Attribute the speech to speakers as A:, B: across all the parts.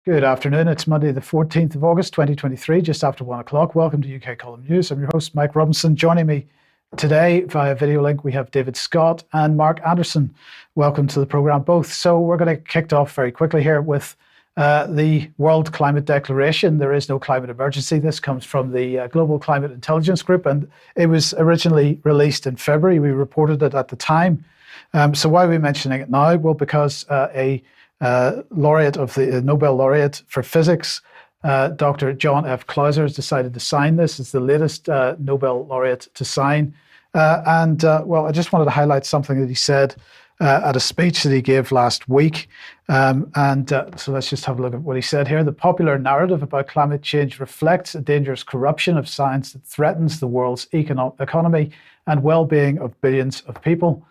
A: Good afternoon. It's Monday, the 14th of August, 2023, just after 1 o'clock. Welcome to UK Column News. I'm your host, Mike Robinson. Joining me today via video link, we have David Scott and Mark Anderson. Welcome to the programme, both. So we're going to kick off very quickly here with the World Climate Declaration. There is no climate emergency. This comes from the Global Climate Intelligence Group, and it was originally released in February. We reported it at the time. So why are we mentioning it now? Well, because a laureate of the Nobel laureate for physics, Dr. John F. Clauser, has decided to sign this. It's the latest Nobel laureate to sign. Well, I just wanted to highlight something that he said at a speech that he gave last week. So let's just have a look at what he said here. The popular narrative about climate change reflects a dangerous corruption of science that threatens the world's economy and well-being of billions of people.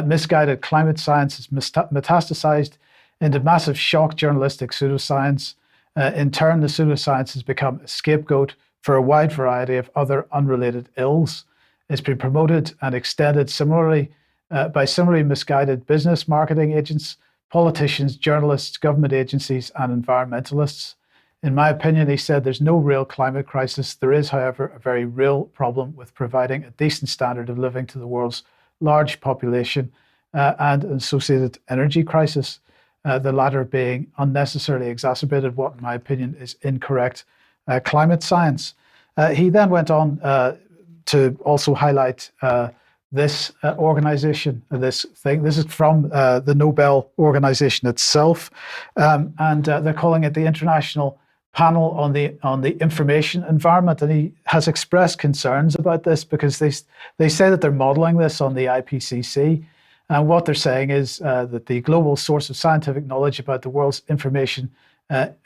A: Misguided climate science has metastasized into massive shock journalistic pseudoscience. In turn, the pseudoscience has become a scapegoat for a wide variety of other unrelated ills. It's been promoted and extended similarly by similarly misguided business marketing agents, politicians, journalists, government agencies, and environmentalists. In my opinion, he said, there's no real climate crisis. There is, however, a very real problem with providing a decent standard of living to the world's large population and an associated energy crisis. The latter being unnecessarily exacerbated, what in my opinion is incorrect climate science. He then went on to also highlight this organization, this thing. This is from the Nobel organization itself, and they're calling it the International Panel on the Information Environment. And he has expressed concerns about this because they say that they're modeling this on the IPCC. And what they're saying is that the global source of scientific knowledge about the world's information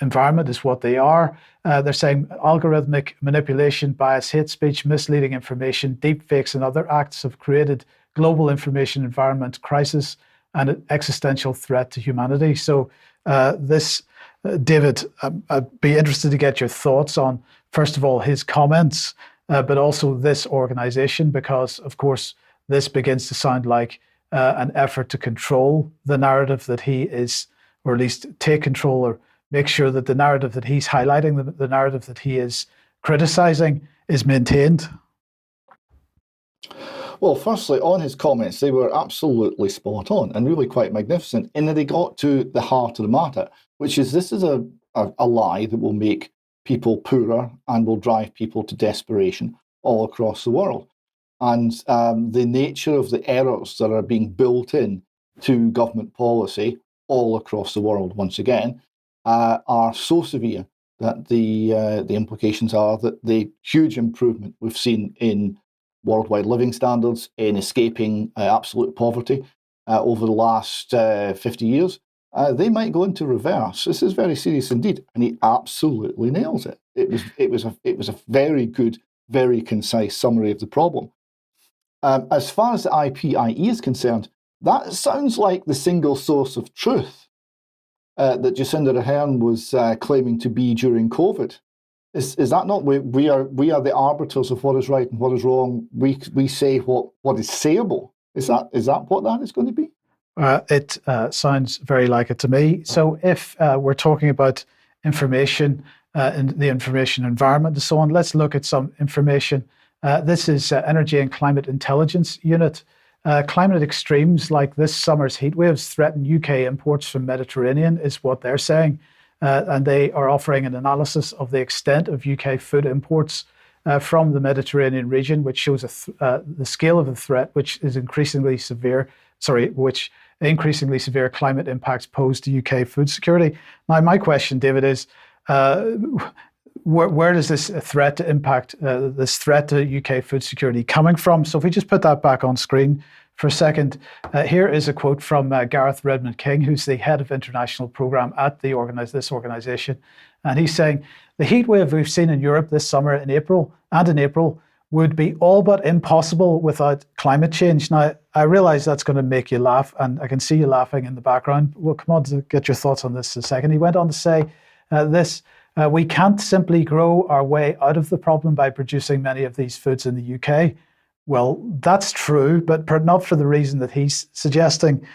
A: environment is what they are. They're saying algorithmic manipulation, bias, hate speech, misleading information, deep fakes, and other acts have created global information environment crisis and an existential threat to humanity. So David, I'd be interested to get your thoughts on, first of all, his comments, but also this organization, because, of course, this begins to sound like an effort to control the narrative that he is, or at least take control or make sure that the narrative that he's highlighting, the narrative that he is criticizing, is maintained.
B: Well, firstly, on his comments, they were absolutely spot on and really quite magnificent in that they got to the heart of the matter, which is this is a lie that will make people poorer and will drive people to desperation all across the world. And the nature of the errors that are being built in to government policy all across the world, once again, are so severe that the implications are that the huge improvement we've seen in worldwide living standards, in escaping absolute poverty over the last 50 years, they might go into reverse. This is very serious indeed, and he absolutely nails it. It was a very good, very concise summary of the problem. As far as the IPIE is concerned, that sounds like the single source of truth that Jacinda Ardern was claiming to be during COVID. Is that not? We are the arbiters of what is right and what is wrong. We say what is sayable. Is that what that is going to be?
A: It sounds very like it to me. So if we're talking about information in the information environment and so on, let's look at some information. This is Energy and Climate Intelligence Unit. Climate extremes like this summer's heat waves threaten UK imports from Mediterranean, is what they're saying. And they are offering an analysis of the extent of UK food imports from the Mediterranean region, which shows the scale of the threat, which increasingly severe climate impacts pose to UK food security. Now, my question, David, is where does this threat to UK food security coming from? So if we just put that back on screen for a second, here is a quote from Gareth Redmond King, who's the head of international program at this organization. And he's saying, the heat wave we've seen in Europe this summer in April would be all but impossible without climate change. Now, I realize that's going to make you laugh, and I can see you laughing in the background. We'll come on to get your thoughts on this in a second. He went on to say we can't simply grow our way out of the problem by producing many of these foods in the UK. Well, that's true, but not for the reason that he's suggesting.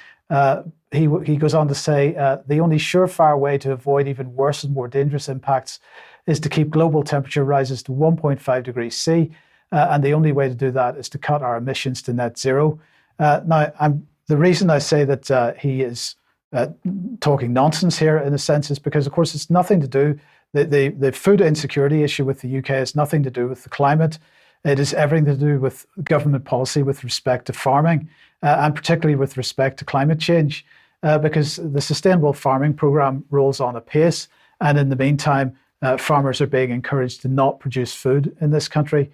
A: he goes on to say, the only surefire way to avoid even worse and more dangerous impacts is to keep global temperature rises to 1.5 degrees C. And the only way to do that is to cut our emissions to net zero. Now, the reason I say that he is talking nonsense here, in a sense, is because, of course, it's nothing to do, the food insecurity issue with the UK has nothing to do with the climate. It is everything to do with government policy with respect to farming, and particularly with respect to climate change, because the Sustainable Farming Programme rolls on apace, and in the meantime, farmers are being encouraged to not produce food in this country.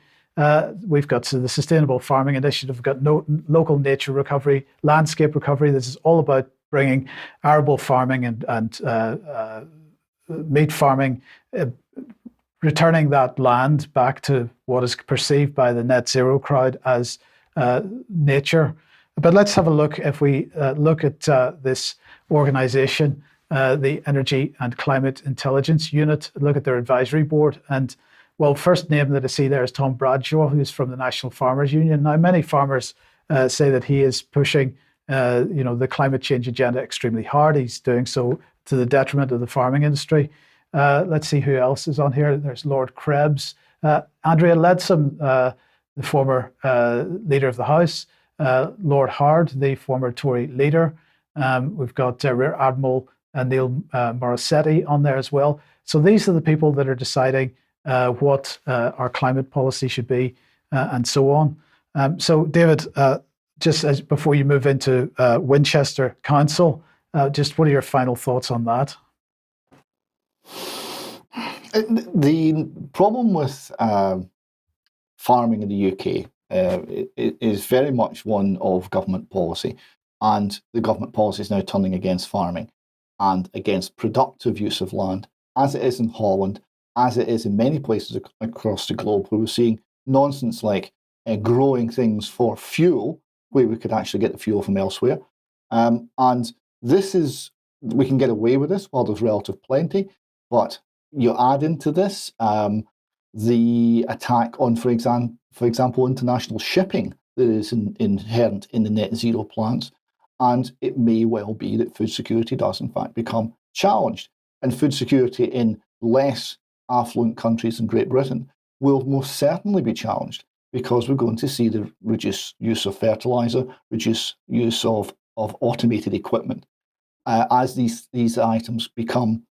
A: We've got the Sustainable Farming Initiative, we've got local nature recovery, landscape recovery. This is all about bringing arable farming and meat farming, returning that land back to what is perceived by the net zero crowd as nature. But let's have a look, if we look at this organization, the Energy and Climate Intelligence Unit, look at their advisory board. And well, first name that I see there is Tom Bradshaw, who's from the National Farmers Union. Now, many farmers say that he is pushing the climate change agenda extremely hard. He's doing so to the detriment of the farming industry. Let's see who else is on here. There's Lord Krebs, Andrea Leadsom, the former Leader of the House, Lord Howard, the former Tory leader. We've got Rear Admiral Neil Morissetti on there as well. So these are the people that are deciding what our climate policy should be, and so on. So David, just as before you move into Winchester Council, just what are your final thoughts on that?
B: The problem with farming in the UK is very much one of government policy, and the government policy is now turning against farming and against productive use of land, as it is in Holland, as it is in many places across the globe, where we're seeing nonsense like growing things for fuel, where we could actually get the fuel from elsewhere. And this is, we can get away with this while there's relative plenty, but you add into this the attack on, for example, international shipping that is inherent in the net zero plans, and it may well be that food security does in fact become challenged. And food security in less affluent countries than Great Britain will most certainly be challenged, because we're going to see the reduced use of fertilizer, reduced use of automated equipment, as these items become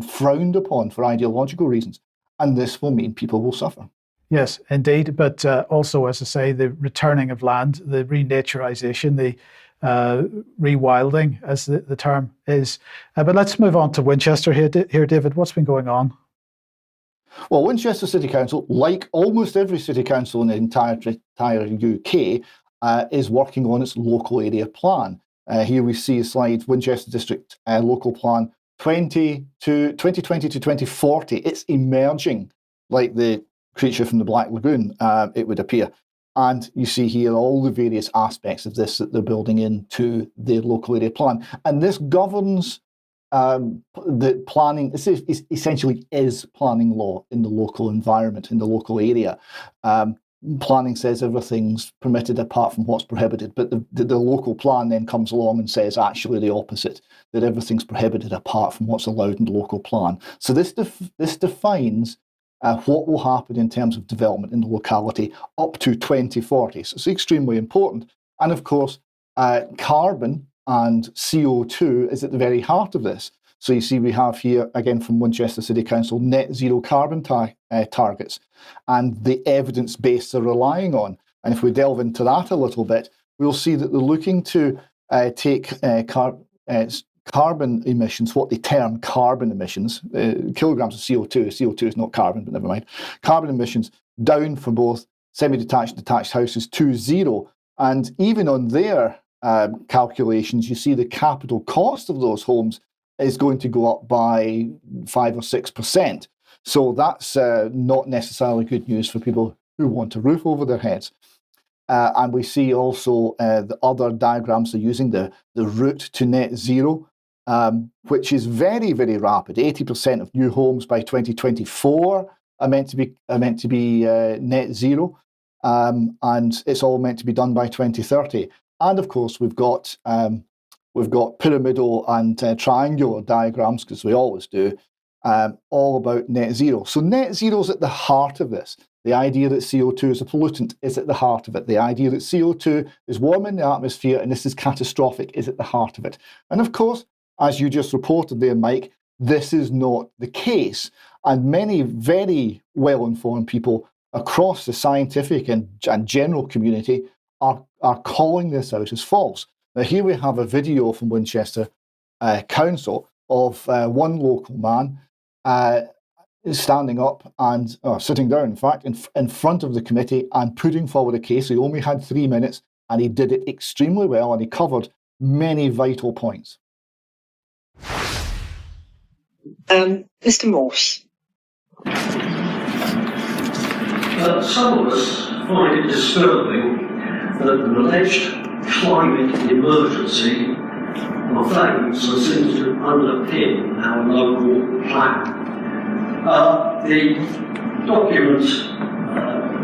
B: frowned upon for ideological reasons. And this will mean people will suffer.
A: Yes, indeed. But also, as I say, the returning of land, the renaturization, the rewilding, as the term is. But let's move on to Winchester here, David. What's been going on?
B: Well, Winchester City Council, like almost every city council in the entire UK, is working on its local area plan. Here we see a slide, Winchester District Local Plan 2020 to 2040. It's emerging like the creature from the Black Lagoon, it would appear. And you see here all the various aspects of this that they're building into their local area plan. And this governs the planning. This is essentially planning law in the local environment, in the local area. Planning says everything's permitted apart from what's prohibited, but the local plan then comes along and says actually the opposite, that everything's prohibited apart from what's allowed in the local plan. So this defines what will happen in terms of development in the locality up to 2040. So it's extremely important. And of course, carbon and CO2 is at the very heart of this. So you see we have here, again from Winchester City Council, net zero carbon targets and the evidence base they're relying on. And if we delve into that a little bit, we'll see that they're looking to take carbon emissions, what they term carbon emissions, kilograms of CO2 is not carbon, but never mind, carbon emissions down for both semi-detached and detached houses to zero. And even on their calculations, you see the capital cost of those homes is going to go up by 5 or 6%. So that's not necessarily good news for people who want a roof over their heads. And we see also the other diagrams they're using, the route to net zero, which is very, very rapid. 80% of new homes by 2024 are meant to be net zero, and it's all meant to be done by 2030. And of course, we've got We've got pyramidal and triangular diagrams, because we always do, all about net zero. So net zero is at the heart of this. The idea that CO2 is a pollutant is at the heart of it. The idea that CO2 is warming the atmosphere and this is catastrophic is at the heart of it. And of course, as you just reported there, Mike, this is not the case. And many very well-informed people across the scientific and general community are calling this out as false. Now, here we have a video from Winchester Council of one local man standing up and sitting down, in fact, in front of the committee and putting forward a case. He only had 3 minutes and he did it extremely well, and he covered many vital points.
C: Mr. Morse.
D: Some of us find it disturbing that an alleged climate emergency claims that seems to underpin our local plan. The document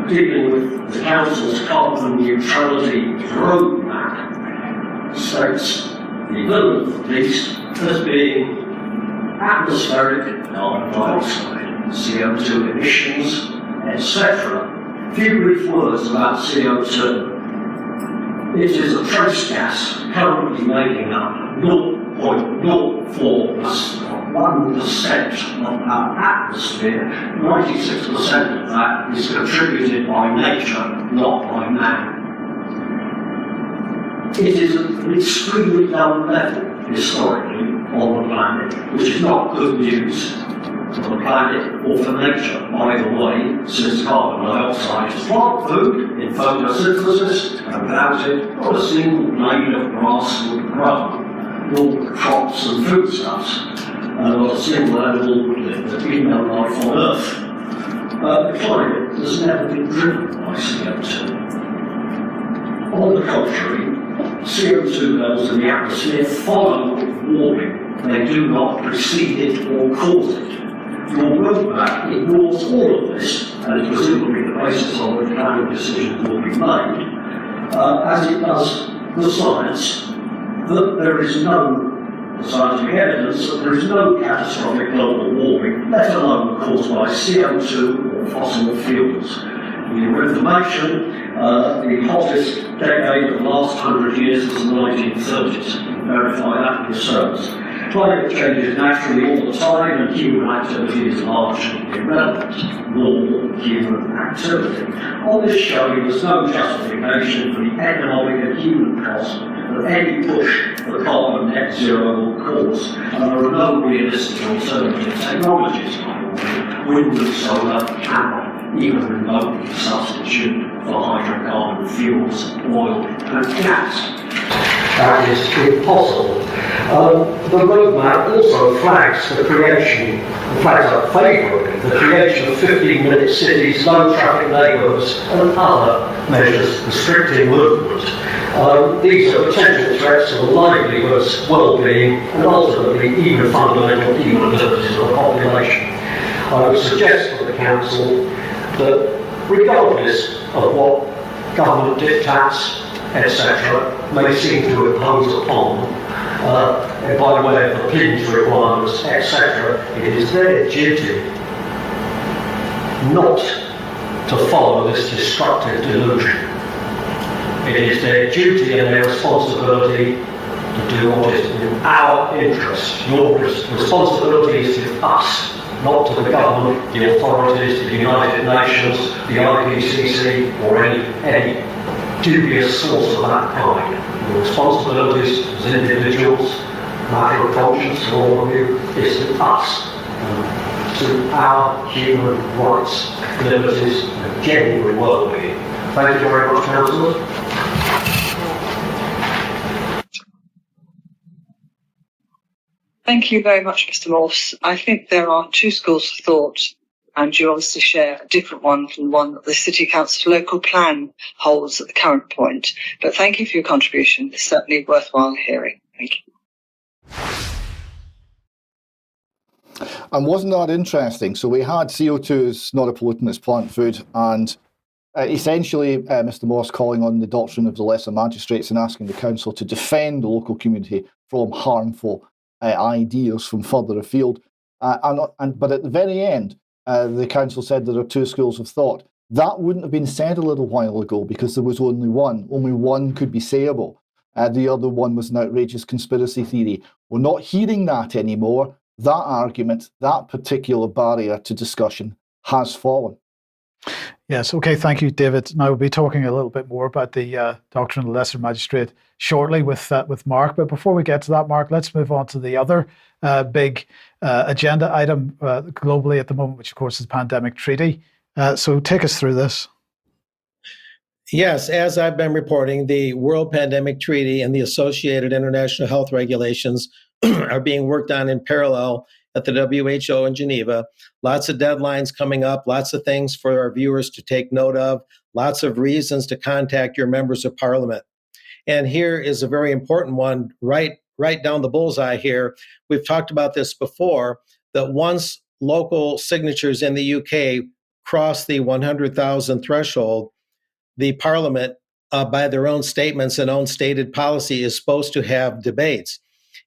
D: dealing with the Council's carbon neutrality roadmap states the equivalent of these as being atmospheric carbon dioxide, CO2 emissions, etc. Few brief words about CO2. It is a trace gas currently making up 0.04% of our atmosphere. 96% of that is contributed by nature, not by man. It is an extremely low level historically on the planet, which is not good news for the planet or for nature, either way, since carbon dioxide is plant food in photosynthesis, and without it, not a single blade of grass would grow, nor the crops and foodstuffs, and not a single animal would live that we know life on Earth. The climate has never been driven by CO2. On the contrary, CO2 levels in the atmosphere follow warming. They do not precede it or cause it. Your roadmap ignores all of this, and is presumably the basis on which planning decisions will be made, as it does the science, that there is no scientific evidence that there is no catastrophic global warming, let alone caused by CO2 or fossil fuels. For your information, the hottest decade of the last 100 years was the 1930s. Verify that yourselves. Climate changes naturally all the time, and human activity is largely irrelevant. Normal human activity. On this showing, there's no justification for the economic and human cost of any push for carbon net zero will cause, and there are no realistic alternative technologies like wind and solar cannot even remotely substitute for hydrocarbon fuels, oil and gas. That is impossible. The roadmap also flags the creation, flags up favourably, the creation of 15-minute cities, low-traffic neighbourhoods and other measures restricting movement. These are potential threats to the livelihoods, well-being and ultimately even fundamental human liberties of the population. I would suggest to the Council that regardless of what government diktats, etc., may seem to impose upon by way of opinions requirements, etc., it is their duty not to follow this destructive delusion. It is their duty and their responsibility to do what is in our interest. Your responsibility is to us, not to the government, the authorities, the United Nations, the IPCC, or any dubious source of that kind. Your responsibilities as individuals, matter of conscience for all of you, is to us, to our human rights, liberties, and genuine well-being. Thank you very much, Councillors.
C: Thank you very much, Mr. Morse. I think there are two schools of thought, and you obviously share a different one from the one that the City Council local plan holds at the current point. But thank you for your contribution. It's certainly worthwhile hearing. Thank you.
B: And wasn't that interesting? So we had CO2 is not a pollutant, it's plant food, and Essentially, Mr. Morse calling on the doctrine of the lesser magistrates and asking the council to defend the local community from harmful ideas from further afield. But at the very end, the council said there are two schools of thought. That wouldn't have been said a little while ago because there was only one. Only one could be sayable. The other one was an outrageous conspiracy theory. We're not hearing that anymore. That argument, that particular barrier to discussion has fallen.
A: Yes, okay, thank you, David. Now we'll be talking a little bit more about the doctrine of the lesser magistrate shortly with Mark. But before we get to that, Mark, let's move on to the other big agenda item globally at the moment, which of course is the pandemic treaty. So take us through this.
E: Yes, as I've been reporting, the World Pandemic Treaty and the associated international health regulations are being worked on in parallel at the WHO in Geneva. Lots of deadlines coming up, lots of things for our viewers to take note of, lots of reasons to contact your members of parliament. And here is a very important one, right down the bullseye here. We've talked about this before, that once local signatures in the UK cross the 100,000 threshold, the parliament, by their own statements and own stated policy, is supposed to have debates.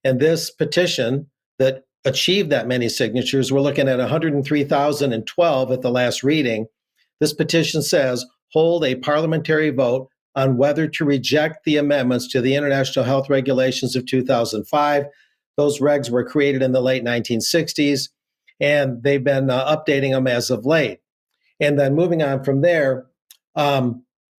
E: And this petition that achieved that many signatures, we're looking at 103,012 at the last reading. This petition says, hold a parliamentary vote on whether to reject the amendments to the International Health Regulations of 2005. Those regs were created in the late 1960s, and they've been updating them as of late. And then moving on from there,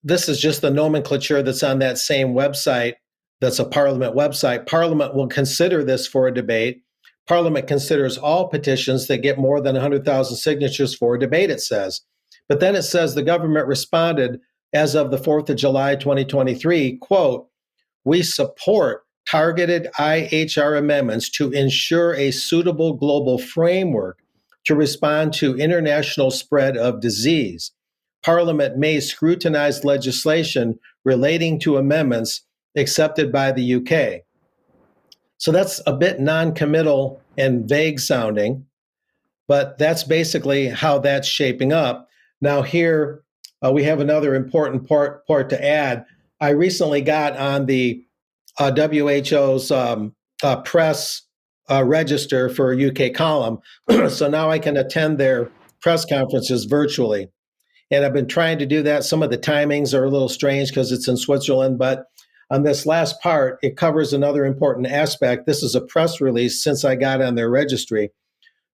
E: this is just the nomenclature that's on that same website. That's a Parliament website. Parliament will consider this for a debate. Parliament considers all petitions that get more than 100,000 signatures for a debate, it says. But then it says the government responded as of the 4th of July, 2023, quote, we support targeted IHR amendments to ensure a suitable global framework to respond to international spread of disease. Parliament may scrutinize legislation relating to amendments accepted by the UK. So that's a bit non-committal and vague sounding, but that's basically how that's shaping up. Now here, we have another important part to add. I recently got on the WHO's press register for UK column, so now I can attend their press conferences virtually. And I've been trying to do that. Some of the timings are a little strange because it's in Switzerland, but on this last part, it covers another important aspect. This is a press release since I got on their registry.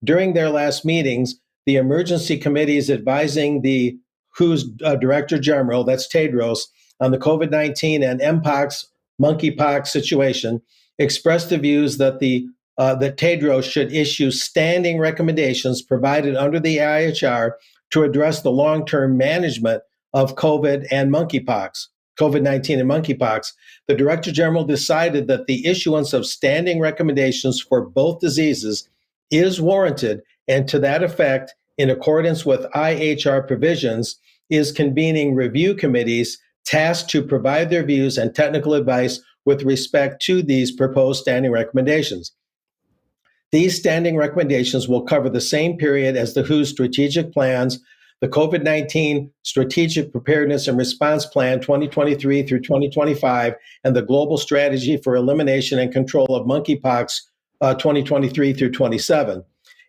E: During their last meetings, the emergency committees advising the WHO's Director General, that's Tedros, on the COVID-19 and Mpox, monkeypox situation, expressed the views that that Tedros should issue standing recommendations provided under the IHR to address the long-term management of COVID and monkeypox, COVID-19 and monkeypox. The Director General decided that the issuance of standing recommendations for both diseases is warranted, and to that effect, in accordance with IHR provisions, is convening review committees tasked to provide their views and technical advice with respect to these proposed standing recommendations. These standing recommendations will cover the same period as the WHO's strategic plans, the COVID-19 Strategic Preparedness and Response Plan 2023 through 2025, and the Global Strategy for Elimination and Control of Monkeypox 2023 through 27.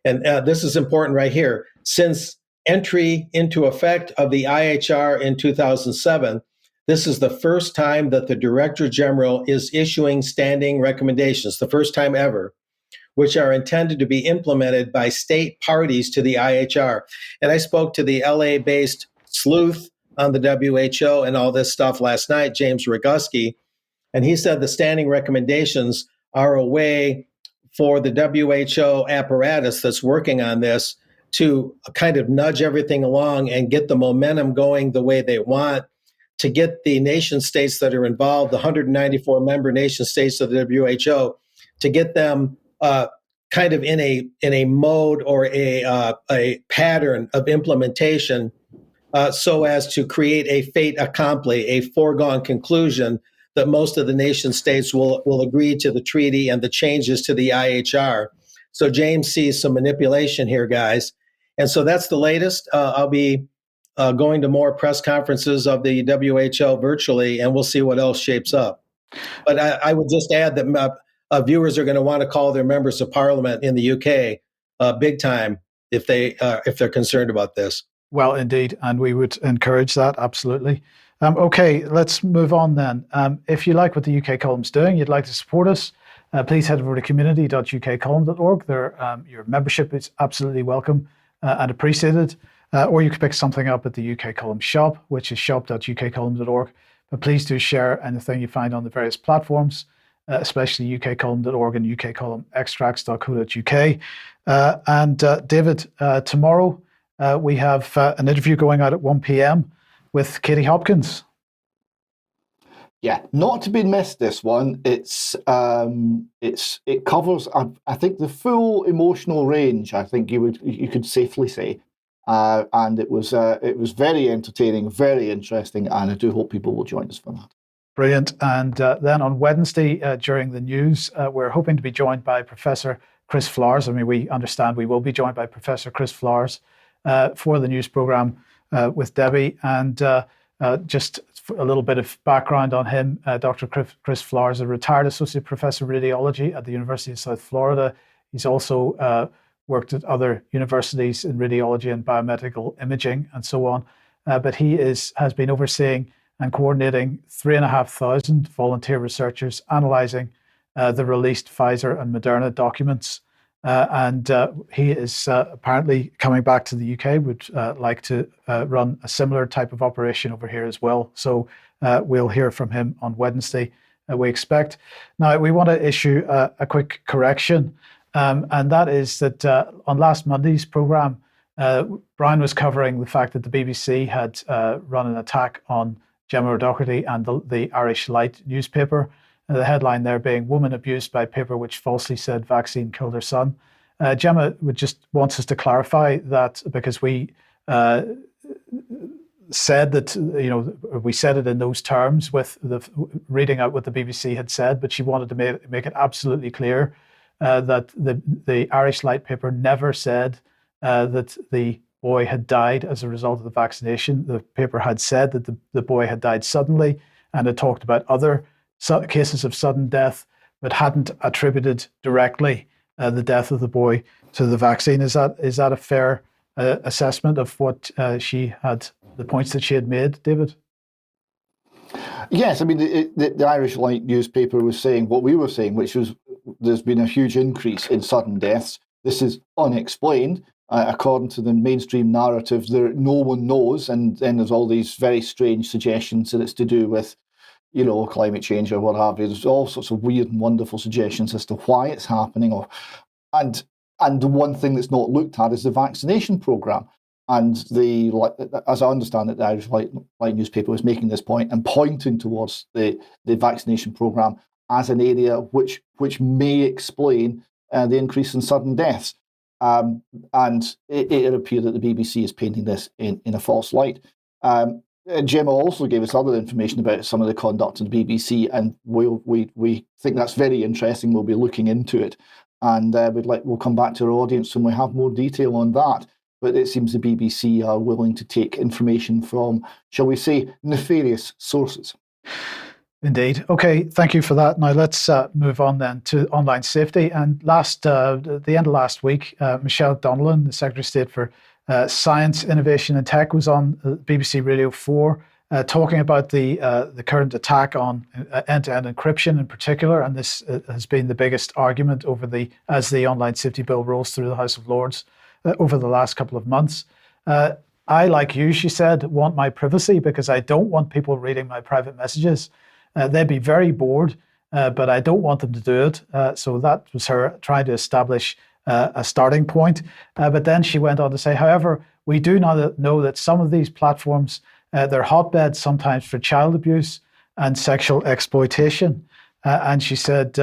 E: And this is important right here. Since entry into effect of the IHR in 2007, this is the first time that the Director General is issuing standing recommendations, the first time ever, which are intended to be implemented by state parties to the IHR. And I spoke to the LA-based sleuth on the WHO and all this stuff last night, James Roguski, and he said the standing recommendations are a way for the WHO apparatus that's working on this to kind of nudge everything along and get the momentum going the way they want, to get the nation states that are involved, the 194 member nation states of the WHO, to get them kind of in a mode or a pattern of implementation, so as to create a fait accompli, a foregone conclusion that most of the nation states will agree to the treaty and the changes to the IHR. So James sees some manipulation here, guys. And so that's the latest. I'll be going to more press conferences of the WHO virtually, and we'll see what else shapes up. But I would just add that viewers are going to want to call their members of parliament in the UK big time if they're concerned about this.
A: Well, indeed, and we would encourage that, absolutely. Okay, let's move on then. If you like what the UK Column's doing, you'd like to support us, please head over to community.ukcolumn.org. Your membership is absolutely welcome and appreciated. Or you could pick something up at the UK Column shop, which is shop.ukcolumn.org. But please do share anything you find on the various platforms, especially ukcolumn.org and ukcolumnextracts.co.uk. And David, tomorrow we have an interview going out at 1 p.m. with Katie Hopkins.
B: Yeah, not to be missed. This one, it covers, I think, the full emotional range. I think you could safely say, and it was very entertaining, very interesting, and I do hope people will join us for that.
A: Brilliant. And then on Wednesday during the news, we're hoping to be joined by Professor Chris Flowers. I mean, we understand we will be joined by Professor Chris Flowers for the news program with Debbie. And just a little bit of background on him. Dr. Chris Flowers, a retired associate professor of radiology at the University of South Florida. He's also worked at other universities in radiology and biomedical imaging and so on. But he has been overseeing and coordinating 3,500 volunteer researchers analysing the released Pfizer and Moderna documents. And he is apparently coming back to the UK, would like to run a similar type of operation over here as well. So we'll hear from him on Wednesday, we expect. Now, we want to issue a quick correction, and that is that on last Monday's programme, Brian was covering the fact that the BBC had run an attack on Gemma O'Doherty and the Irish Light newspaper. The headline there being "Woman abused by paper which falsely said vaccine killed her son." Gemma wants us to clarify that, because we said that, we said it in those terms with the reading out what the BBC had said, but she wanted to make it absolutely clear that the Irish Light paper never said that the boy had died as a result of the vaccination. The paper had said that the boy had died suddenly, and had talked about other cases of sudden death, but hadn't attributed directly the death of the boy to the vaccine. Is that a fair assessment of what she had, the points that she had made, David?
B: Yes, I mean, the Irish Light newspaper was saying what we were saying, which was there's been a huge increase in sudden deaths. This is unexplained. According to the mainstream narrative, no one knows, and then there's all these very strange suggestions that it's to do with climate change or what have you. There's all sorts of weird and wonderful suggestions as to why it's happening. And the one thing that's not looked at is the vaccination programme. And as I understand it, the Irish Light newspaper was making this point and pointing towards the vaccination programme as an area which may explain the increase in sudden deaths. And it appeared that the BBC is painting this in a false light. Gemma also gave us other information about some of the conduct of the BBC, and we think that's very interesting. We'll be looking into it, and we'll come back to our audience when we have more detail on that. But it seems the BBC are willing to take information from, shall we say, nefarious sources.
A: Indeed. Okay, thank you for that. Now let's move on then to online safety. And at the end of last week, Michelle Donnellan, the Secretary of State for Science, Innovation and Tech, was on BBC Radio 4 talking about the current attack on end-to-end encryption in particular. And this has been the biggest argument as the online safety bill rolls through the House of Lords over the last couple of months. I, like you, she said, want my privacy because I don't want people reading my private messages. They'd be very bored, but I don't want them to do it. So that was her trying to establish a starting point. But then she went on to say, however, we do know that some of these platforms, they're hotbeds sometimes for child abuse and sexual exploitation. And she said,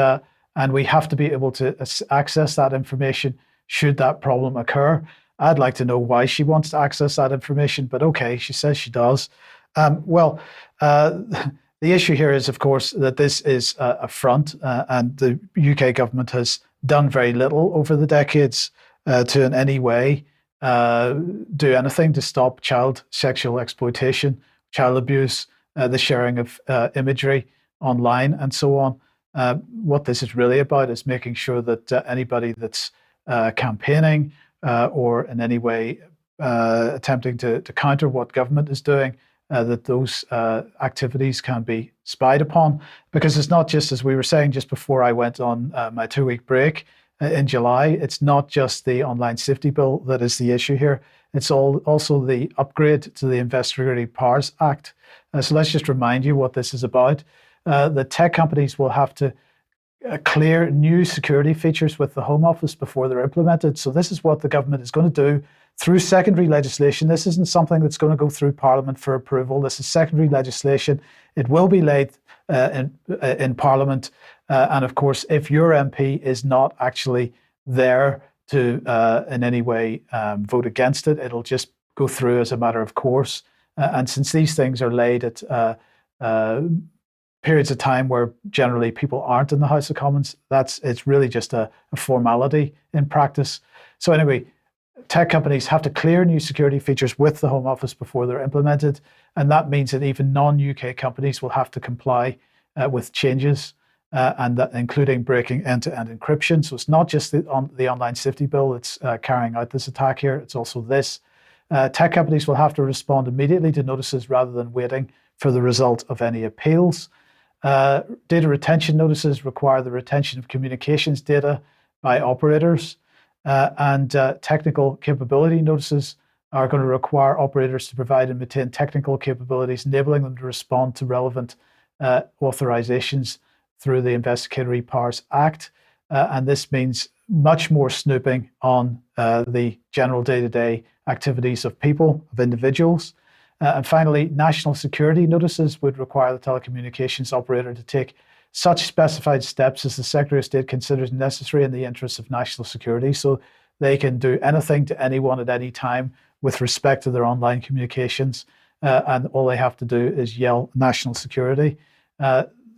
A: and we have to be able to access that information should that problem occur. I'd like to know why she wants to access that information, but okay, she says she does. The issue here is, of course, that this is a front, and the UK government has done very little over the decades to in any way do anything to stop child sexual exploitation, child abuse, the sharing of imagery online, and so on. What this is really about is making sure that anybody that's campaigning or in any way attempting to counter what government is doing, that those activities can be spied upon. Because it's not just, as we were saying just before I went on my 2-week break in July, it's not just the online safety bill that is the issue here. It's also the upgrade to the Investigatory Powers Act. So let's just remind you what this is about. The tech companies will have to clear new security features with the Home Office before they're implemented. So this is what the government is going to do through secondary legislation. This isn't something that's going to go through Parliament for approval. This is secondary legislation. It will be laid in Parliament. And of course, if your MP is not actually there to in any way vote against it, it'll just go through as a matter of course. And since these things are laid at periods of time where generally people aren't in the House of Commons, it's really just a formality in practice. So anyway, tech companies have to clear new security features with the Home Office before they're implemented. And that means that even non-UK companies will have to comply with changes, and that including breaking end-to-end encryption. So it's not just the online safety bill that's carrying out this attack here, it's also this. Tech companies will have to respond immediately to notices rather than waiting for the result of any appeals. Data retention notices require the retention of communications data by operators, and technical capability notices are going to require operators to provide and maintain technical capabilities, enabling them to respond to relevant authorizations through the Investigatory Powers Act. And this means much more snooping on the general day-to-day activities of people, of individuals. And finally, national security notices would require the telecommunications operator to take such specified steps as the Secretary of State considers necessary in the interests of national security. So they can do anything to anyone at any time with respect to their online communications. And all they have to do is yell national security.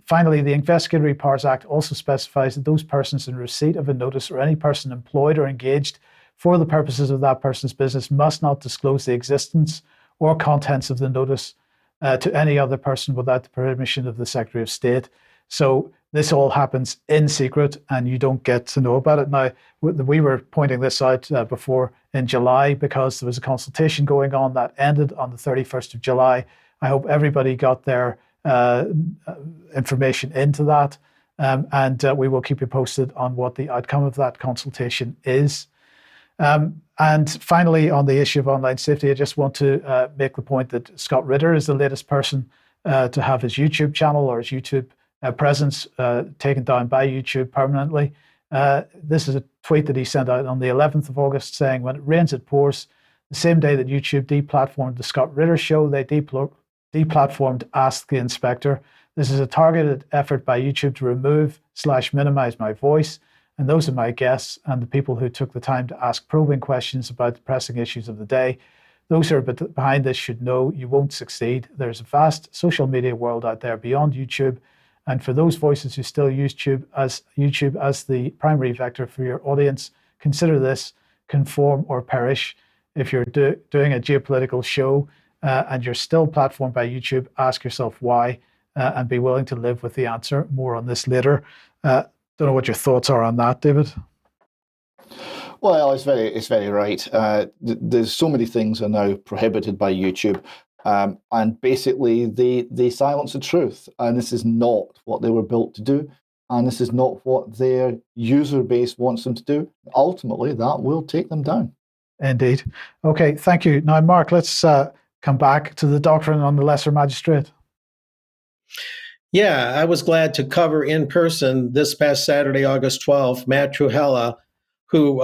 A: Finally, the Investigatory Powers Act also specifies that those persons in receipt of a notice or any person employed or engaged for the purposes of that person's business must not disclose the existence or contents of the notice to any other person without the permission of the Secretary of State. So this all happens in secret and you don't get to know about it. Now, we were pointing this out before in July because there was a consultation going on that ended on the 31st of July. I hope everybody got their information into that, and we will keep you posted on what the outcome of that consultation is. And finally, on the issue of online safety, I just want to make the point that Scott Ritter is the latest person to have his YouTube channel or his YouTube presence taken down by YouTube permanently. This is a tweet that he sent out on the 11th of August saying, "When it rains, it pours." The same day that YouTube deplatformed the Scott Ritter show, they deplatformed Ask the Inspector. This is a targeted effort by YouTube to remove/minimize my voice. And those are my guests and the people who took the time to ask probing questions about the pressing issues of the day. Those who are behind this should know you won't succeed. There's a vast social media world out there beyond YouTube. And for those voices who still use YouTube as the primary vector for your audience, consider this: conform or perish. If you're doing a geopolitical show and you're still platformed by YouTube, ask yourself why and be willing to live with the answer. More on this later. Don't know what your thoughts are on that, David.
B: Well, it's very right. There's so many things are now prohibited by YouTube, and basically they silence the truth. And this is not what they were built to do, and this is not what their user base wants them to do. Ultimately, that will take them down.
A: Indeed. Okay, thank you. Now, Mark, let's come back to the doctrine on the lesser magistrate.
E: Yeah, I was glad to cover in person this past Saturday, August 12th, Matt Trewhella, who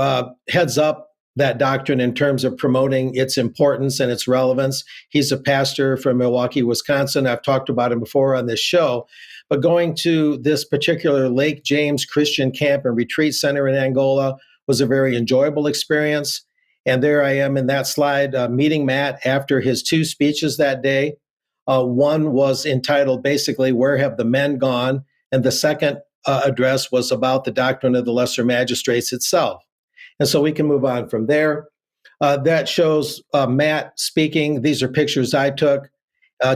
E: heads up that doctrine in terms of promoting its importance and its relevance. He's a pastor from Milwaukee, Wisconsin. I've talked about him before on this show. But going to this particular Lake James Christian Camp and Retreat Center in Angola was a very enjoyable experience. And there I am in that slide meeting Matt after his two speeches that day. One was entitled basically, "Where Have the Men Gone?" And the second address was about the doctrine of the lesser magistrates itself. And so we can move on from there. that shows Matt speaking. These are pictures I took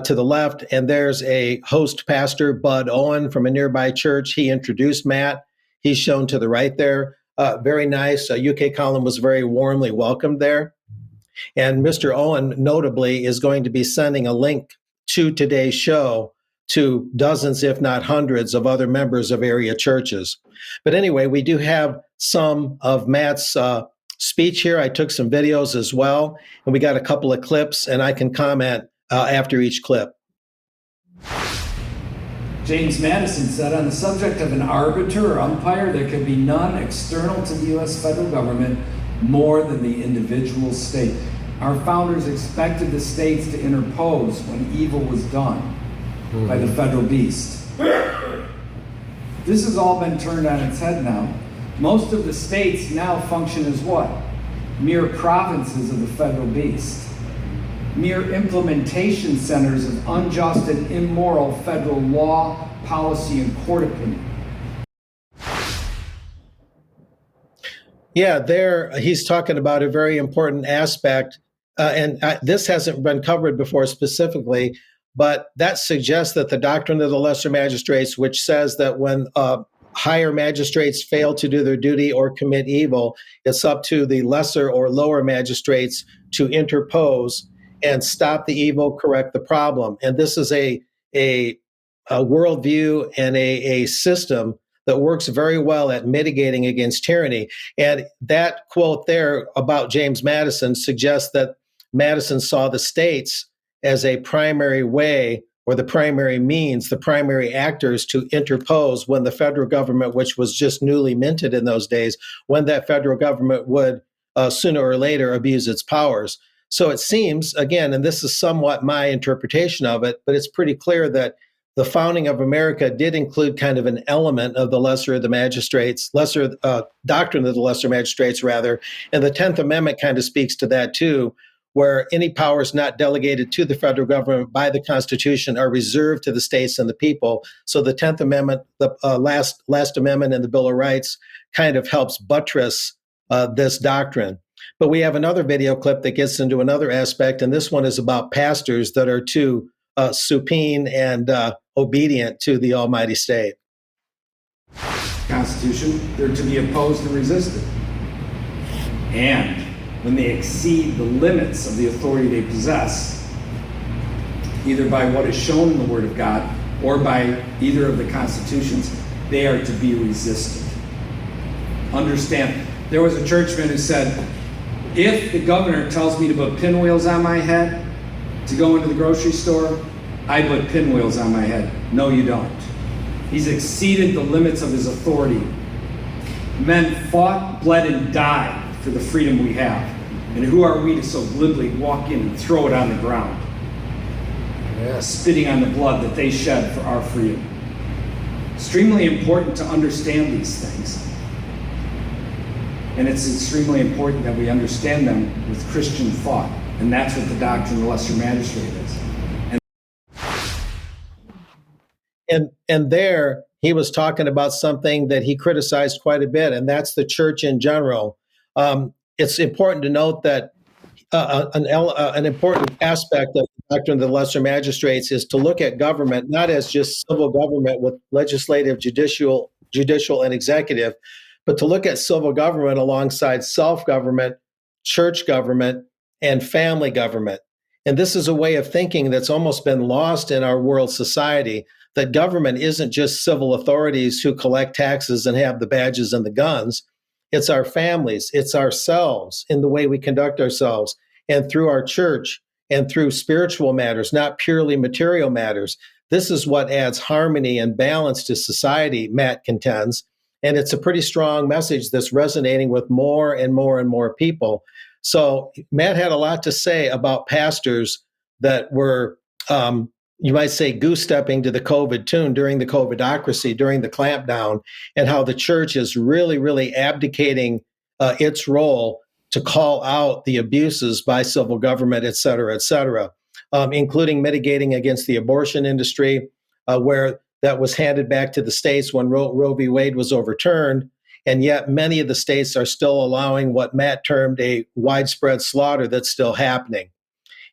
E: to the left, and there's a host pastor, Bud Owen, from a nearby church. He introduced Matt. He's shown to the right there. Very nice. UK Column was very warmly welcomed there. And Mr. Owen, notably, is going to be sending a link to today's show to dozens, if not hundreds, of other members of area churches. But anyway, we do have some of Matt's speech here. I took some videos as well, and we got a couple of clips, and I can comment after each clip.
F: James Madison said, on the subject of an arbiter or umpire, there can be none external to the U.S. federal government more than the individual state. Our founders expected the states to interpose when evil was done by the federal beast. This has all been turned on its head now. Most of the states now function as what? Mere provinces of the federal beast. Mere implementation centers of unjust and immoral federal law, policy, and court opinion.
E: Yeah, there he's talking about a very important aspect, and this hasn't been covered before specifically, but that suggests that the doctrine of the lesser magistrates, which says that when higher magistrates fail to do their duty or commit evil, it's up to the lesser or lower magistrates to interpose and stop the evil, correct the problem. And this is a worldview and a system that works very well at mitigating against tyranny. And that quote there about James Madison suggests that Madison saw the states as a primary way or the primary means, the primary actors to interpose when the federal government, which was just newly minted in those days, when that federal government would sooner or later abuse its powers. So it seems, again, and this is somewhat my interpretation of it, but it's pretty clear that the founding of America did include kind of an element of the lesser of the magistrates, doctrine of the lesser magistrates, rather. And the 10th Amendment kind of speaks to that too, where any powers not delegated to the federal government by the Constitution are reserved to the states and the people. So the 10th Amendment, the last amendment in the Bill of Rights, kind of helps buttress this doctrine. But we have another video clip that gets into another aspect, and this one is about pastors that are too supine and obedient to the almighty state.
F: Constitution, they're to be opposed and resisted. And when they exceed the limits of the authority they possess, either by what is shown in the Word of God or by either of the constitutions, they are to be resisted. Understand, there was a churchman who said, if the governor tells me to put pinwheels on my head to go into the grocery store, I put pinwheels on my head. No, you don't. He's exceeded the limits of his authority. Men fought, bled, and died for the freedom we have. And who are we to so glibly walk in and throw it on the ground? Spitting on the blood that they shed for our freedom. Extremely important to understand these things. And it's extremely important that we understand them with Christian thought. And that's what the doctrine of the lesser magistrate is.
E: And there he was talking about something that he criticized quite a bit, and that's the church in general. It's important to note that an important aspect of the doctrine of the lesser magistrates is to look at government not as just civil government with legislative, judicial, and executive, but to look at civil government alongside self-government, church government, and family government. And this is a way of thinking that's almost been lost in our world society, that government isn't just civil authorities who collect taxes and have the badges and the guns. It's our families, it's ourselves in the way we conduct ourselves, and through our church and through spiritual matters, not purely material matters. This is what adds harmony and balance to society, Matt contends. And it's a pretty strong message that's resonating with more and more and more people. So Matt had a lot to say about pastors that were, you might say, goose-stepping to the COVID tune during the COVIDocracy, during the clampdown, and how the church is really, really abdicating its role to call out the abuses by civil government, et cetera, including mitigating against the abortion industry, where that was handed back to the states when Roe v. Wade was overturned. And yet many of the states are still allowing what Matt termed a widespread slaughter that's still happening.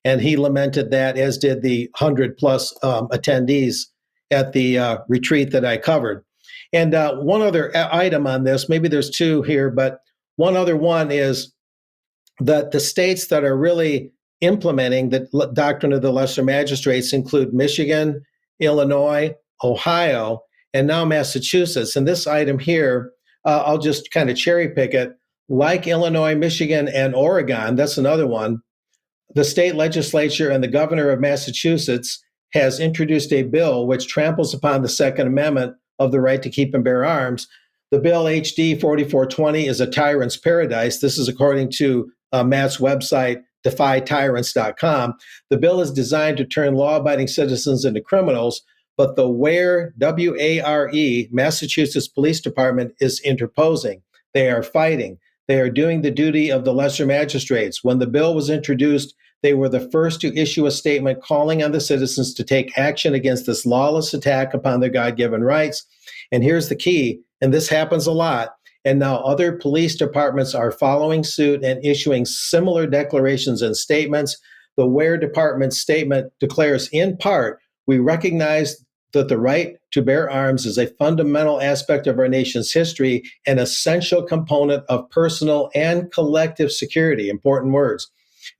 E: And he lamented that, as did the 100 plus attendees at the retreat that I covered. And one other item on this, maybe there's two here, but one other one is that the states that are really implementing the doctrine of the lesser magistrates include Michigan, Illinois, Ohio, and now Massachusetts. And this item here, I'll just kind of cherry pick it. Like Illinois, Michigan, and Oregon, that's another one, the state legislature and the governor of Massachusetts has introduced a bill which tramples upon the Second Amendment of the right to keep and bear arms. The bill HD 4420 is a tyrant's paradise. This is according to Matt's website, defytyrants.com. The bill is designed to turn law-abiding citizens into criminals, but the WARE, W-A-R-E, Massachusetts Police Department is interposing. They are fighting. They are doing the duty of the lesser magistrates. When the bill was introduced, they were the first to issue a statement calling on the citizens to take action against this lawless attack upon their God-given rights. And here's the key, and this happens a lot, and now other police departments are following suit and issuing similar declarations and statements. The WARE Department statement declares, in part, we recognize that the right to bear arms is a fundamental aspect of our nation's history, an essential component of personal and collective security. Important words.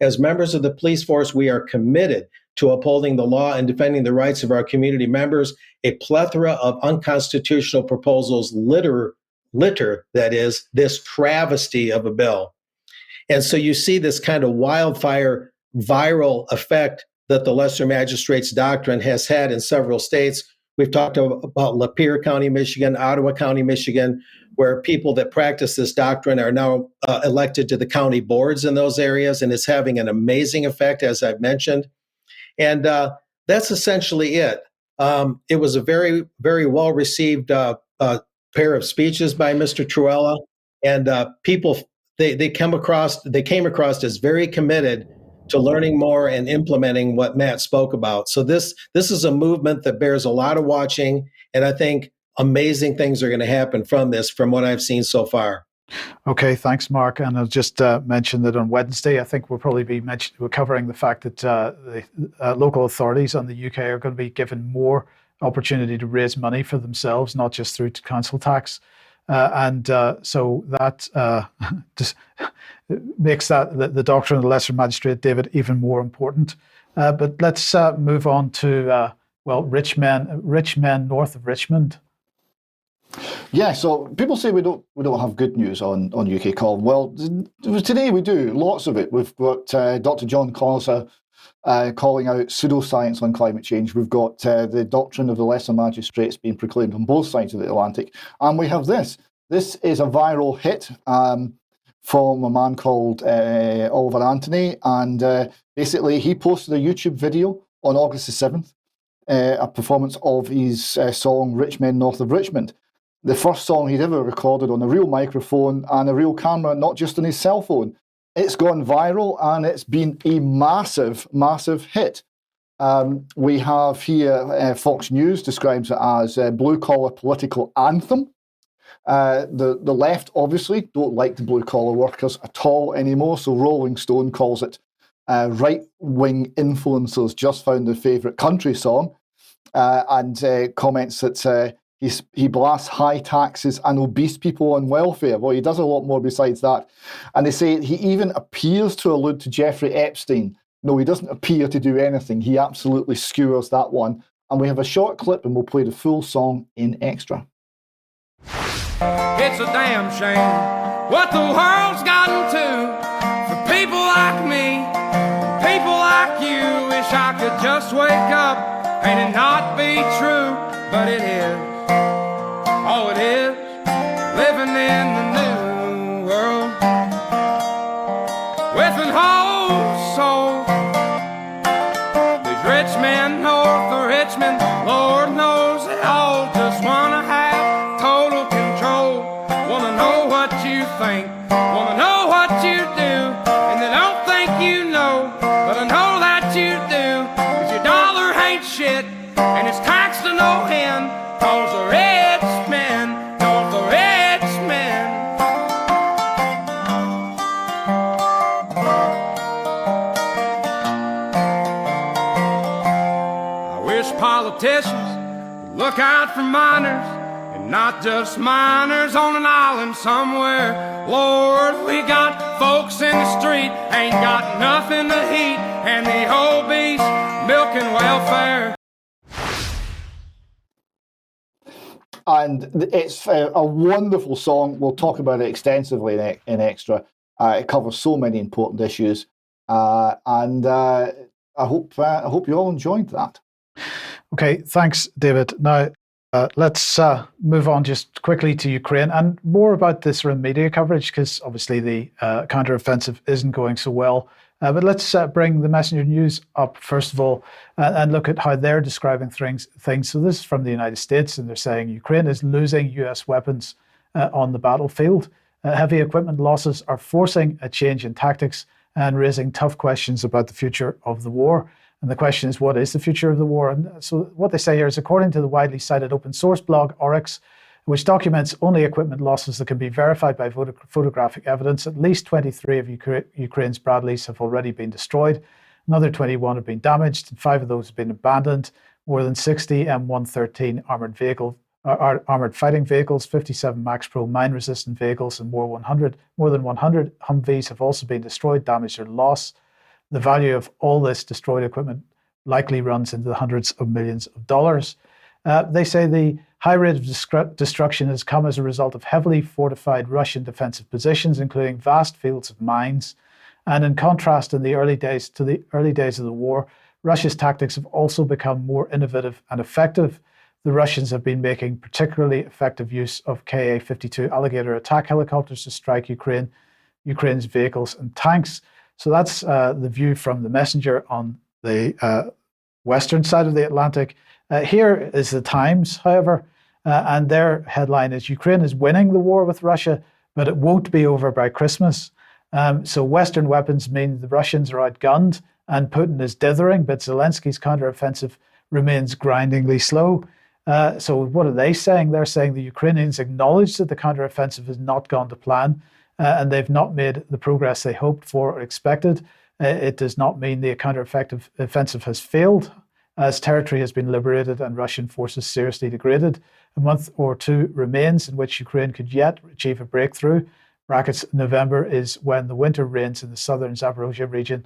E: As members of the police force, we are committed to upholding the law and defending the rights of our community members. A plethora of unconstitutional proposals litter, that is, this travesty of a bill. And so you see this kind of wildfire viral effect that the lesser magistrates doctrine has had in several states. We've talked about Lapeer County, Michigan, Ottawa County, Michigan, where people that practice this doctrine are now elected to the county boards in those areas, and it's having an amazing effect, as I've mentioned. And that's essentially it. It was a very, very well-received pair of speeches by Mr. Truella, and people they came across as very committed to learning more and implementing what Matt spoke about. So this is a movement that bears a lot of watching, and I think amazing things are going to happen from this, from what I've seen so far.
A: Okay, thanks, Mark. And I'll just mention that on Wednesday, I think we'll probably be we're covering the fact that the local authorities on the UK are going to be given more opportunity to raise money for themselves, not just through council tax. So that just makes the doctrine of the lesser magistrate, David, even more important. But let's move on to rich men north of Richmond.
B: Yeah, so people say we don't have good news on UK Column. Well, today we do, lots of it. We've got Dr. John Causer calling out pseudoscience on climate change. We've got the doctrine of the lesser magistrates being proclaimed on both sides of the Atlantic. And we have this. This is a viral hit from a man called Oliver Anthony. And basically, he posted a YouTube video on August the 7th, a performance of his song, Rich Men North of Richmond. The first song he'd ever recorded on a real microphone and a real camera, not just on his cell phone. It's gone viral and it's been a massive, massive hit. We have here Fox News describes it as a blue-collar political anthem. The left obviously don't like the blue-collar workers at all anymore, so Rolling Stone calls it right-wing influencers just found their favourite country song, and comments that he blasts high taxes and obese people on welfare. Well, he does a lot more besides that. And they say he even appears to allude to Jeffrey Epstein. No, he doesn't appear to do anything. He absolutely skewers that one. And we have a short clip and we'll play the full song in extra.
G: It's a damn shame what the world's gotten to for people like me, people like you. Wish I could just wake up and it not be true, but it is. Oh, it is living in the new world with an whole soul. These rich men north of Richmond, Lord knows they all just wanna have total control. Wanna know what you think, wanna know what you do, and they don't think you know, but I know that you do. 'Cause your dollar ain't shit, and it's taxed to no Look out for miners, and not just miners on an island somewhere. Lord, we got folks in the street, ain't got nothing to eat, and the whole beast milking welfare.
B: And it's a wonderful song. We'll talk about it extensively in Extra. It covers so many important issues, and I hope you all enjoyed that.
A: Okay, thanks, David. Now, let's move on just quickly to Ukraine and more about this sort of media coverage, because obviously the counteroffensive isn't going so well. But let's bring the Messenger News up first of all and look at how they're describing things. So this is from the United States, and they're saying Ukraine is losing US weapons on the battlefield. Heavy equipment losses are forcing a change in tactics and raising tough questions about the future of the war. And the question is, what is the future of the war? And so what they say here is, according to the widely cited open source blog Oryx, which documents only equipment losses that can be verified by photographic evidence, at least 23 of Ukraine's Bradleys have already been destroyed. Another 21 have been damaged, and 5 of those have been abandoned. More than 60 M113 armored fighting vehicles, 57 Max Pro mine-resistant vehicles, and more than 100 Humvees have also been destroyed, damaged, or lost. The value of all this destroyed equipment likely runs into the hundreds of millions of dollars. They say the high rate of destruction has come as a result of heavily fortified Russian defensive positions, including vast fields of mines. And in contrast, in the early days of the war, Russia's tactics have also become more innovative and effective. The Russians have been making particularly effective use of Ka-52 Alligator attack helicopters to strike Ukraine's vehicles and tanks. So that's the view from the Messenger on the western side of the Atlantic. Here is the Times, however, and their headline is, Ukraine is winning the war with Russia, but it won't be over by Christmas. So Western weapons mean the Russians are outgunned and Putin is dithering, but Zelensky's counteroffensive remains grindingly slow. So what are they saying? They're saying the Ukrainians acknowledge that the counteroffensive has not gone to plan, and they've not made the progress they hoped for or expected. It does not mean the counteroffensive has failed, as territory has been liberated and Russian forces seriously degraded. A month or two remains in which Ukraine could yet achieve a breakthrough. November is when the winter rains in the southern Zaporozhye region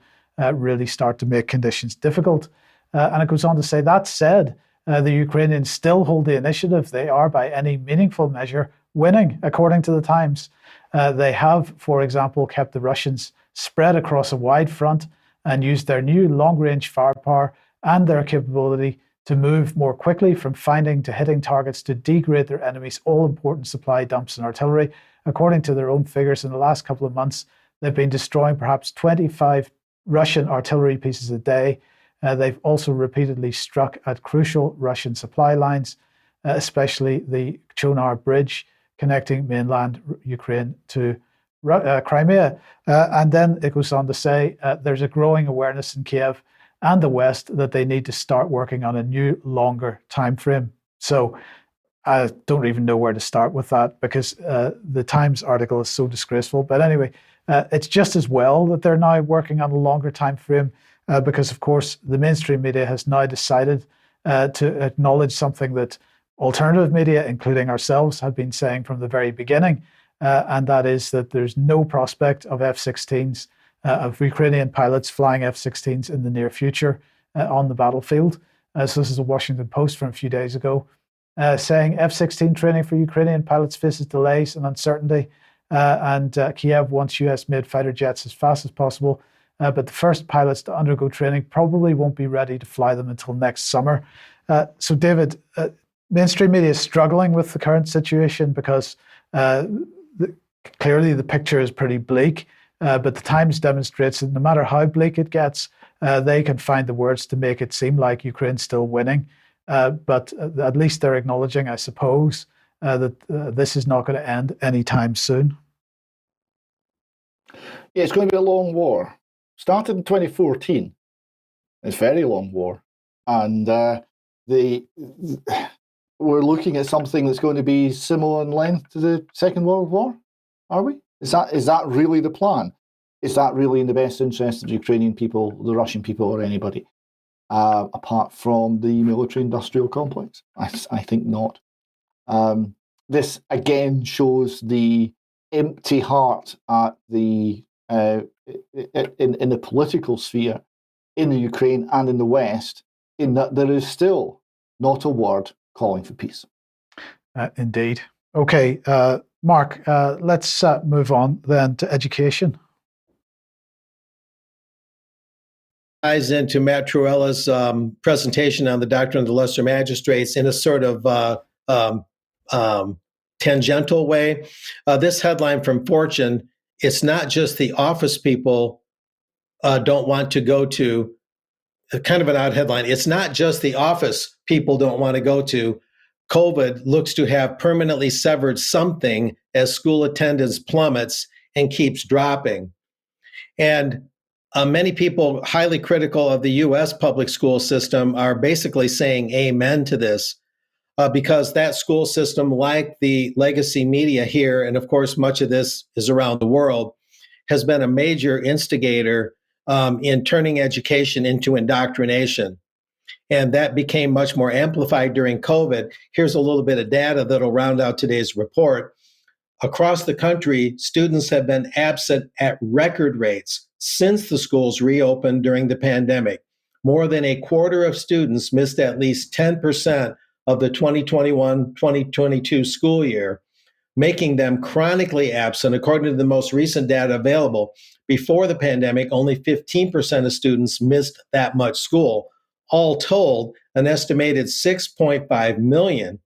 A: really start to make conditions difficult. And it goes on to say, that said, the Ukrainians still hold the initiative. They are, by any meaningful measure, winning, according to the Times. They have, for example, kept the Russians spread across a wide front and used their new long-range firepower and their capability to move more quickly from finding to hitting targets to degrade their enemies' all-important supply dumps and artillery. According to their own figures, in the last couple of months, they've been destroying perhaps 25 Russian artillery pieces a day. They've also repeatedly struck at crucial Russian supply lines, especially the Chonar Bridge connecting mainland Ukraine to Crimea. And then it goes on to say there's a growing awareness in Kiev and the West that they need to start working on a new, longer time frame. So I don't even know where to start with that, because the Times article is so disgraceful. But anyway, it's just as well that they're now working on a longer time frame, because, of course, the mainstream media has now decided to acknowledge something that alternative media, including ourselves, have been saying from the very beginning, and that is that there's no prospect of F-16s, of Ukrainian pilots flying F-16s in the near future on the battlefield. So this is a Washington Post from a few days ago, saying F-16 training for Ukrainian pilots faces delays and uncertainty, and Kiev wants US-made fighter jets as fast as possible, but the first pilots to undergo training probably won't be ready to fly them until next summer. So David, mainstream media is struggling with the current situation because clearly the picture is pretty bleak, but the Times demonstrates that no matter how bleak it gets, they can find the words to make it seem like Ukraine's still winning. But at least they're acknowledging, I suppose, that this is not going to end anytime soon.
B: Yeah, it's going to be a long war. Started in 2014. It's a very long war. And we're looking at something that's going to be similar in length to the Second World War, are we? Is that really the plan? Is that really in the best interest of the Ukrainian people, the Russian people, or anybody? apart from the military-industrial complex? I think not. This again shows the empty heart at the in the political sphere in the Ukraine and in the West, in that there is still not a word calling for peace.
A: Indeed. Okay, Mark, let's move on then to education.
E: Ties into Matt Truella's presentation on the doctrine of the lesser magistrates in a sort of tangential way. This headline from Fortune, it's not just the office people don't want to go to, kind of an odd headline. It's not just the office people don't want to go to. COVID looks to have permanently severed something as school attendance plummets and keeps dropping. And many people highly critical of the U.S. public school system are basically saying amen to this because that school system, like the legacy media here, and of course much of this is around the world, has been a major instigator in turning education into indoctrination. And that became much more amplified during COVID. Here's a little bit of data that'll round out today's report. Across the country, students have been absent at record rates since the schools reopened during the pandemic. More than a quarter of students missed at least 10% of the 2021-2022 school year, making them chronically absent. According to the most recent data available, before the pandemic, only 15% of students missed that much school. All told, an estimated 6.5 million